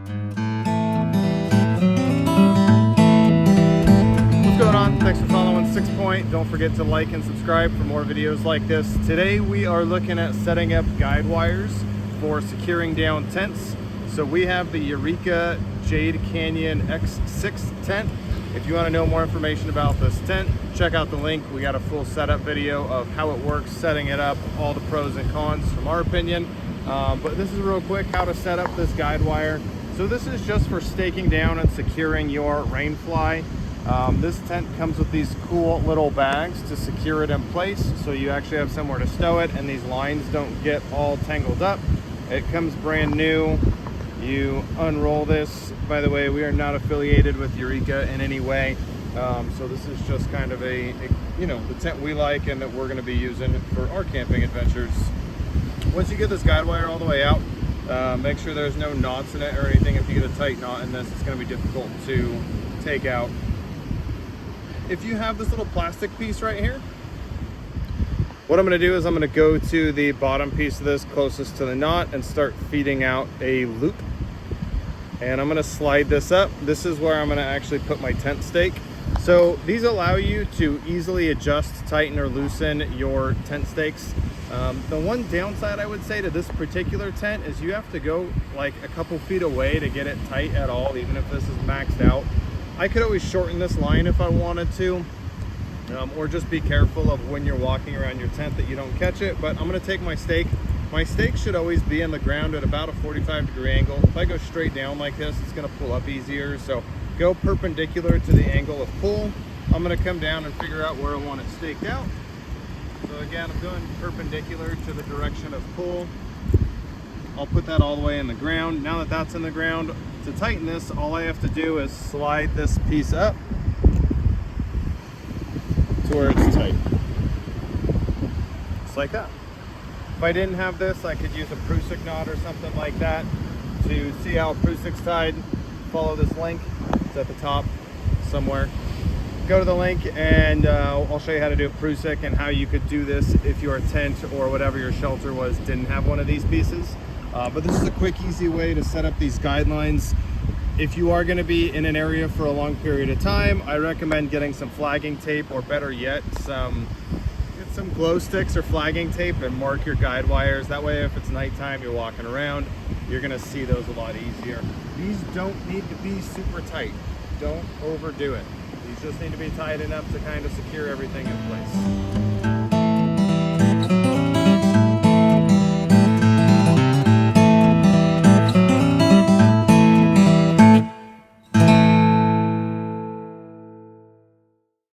What's going on? Thanks for following 6 Point. Don't forget to like and subscribe for more videos like this. Today we are looking at setting up guide wires for securing down tents. So we have the Eureka Jade Canyon X6 tent. If you want to know more information about this tent, check out the link. We got a full setup video of how it works, setting it up, all the pros and cons from our opinion. But this is real quick how to set up this guide wire. So this is just for staking down and securing your rain fly. This tent comes with these cool little bags to secure it in place, so you actually have somewhere to stow it and these lines don't get all tangled up. It comes brand new. You unroll this. By the way, we are not affiliated with Eureka in any way, so this is just kind of a the tent we like and that we're going to be using for our camping adventures. Once you get this guide wire all the way out, make sure there's no knots in it or anything. If you get a tight knot in this, it's going to be difficult to take out. If you have this little plastic piece right here, what I'm going to do is I'm going to go to the bottom piece of this closest to the knot and start feeding out a loop. And I'm going to slide this up. This is where I'm going to actually put my tent stake. So these allow you to easily adjust, tighten, or loosen your tent stakes. The one downside I would say to this particular tent is you have to go like a couple feet away to get it tight at all, even if this is maxed out. I could always shorten this line if I wanted to, or just be careful of when you're walking around your tent that you don't catch it. But I'm going to take my stake. My stake should always be in the ground at about a 45-degree angle. If I go straight down like this, it's going to pull up easier. So go perpendicular to the angle of pull. I'm going to come down and figure out where I want it staked out. So again, I'm going perpendicular to the direction of pull. I'll put that all the way in the ground. Now that that's in the ground, to tighten this, all I have to do is slide this piece up to where it's tight. Just like that. If I didn't have this, I could use a Prusik knot or something like that. To see how a Prusik's tied, follow this link. It's at the top somewhere. Go to the link and I'll show you how to do a Prusik and how you could do this if your tent or whatever your shelter was didn't have one of these pieces. But this is a quick, easy way to set up these guidelines. If you are going to be in an area for a long period of time, I recommend getting some flagging tape, or better yet, get some glow sticks or flagging tape and mark your guide wires. That way, if it's nighttime, you're walking around, you're going to see those a lot easier. These don't need to be super tight. Don't overdo it. These just need to be tight enough to kind of secure everything in place.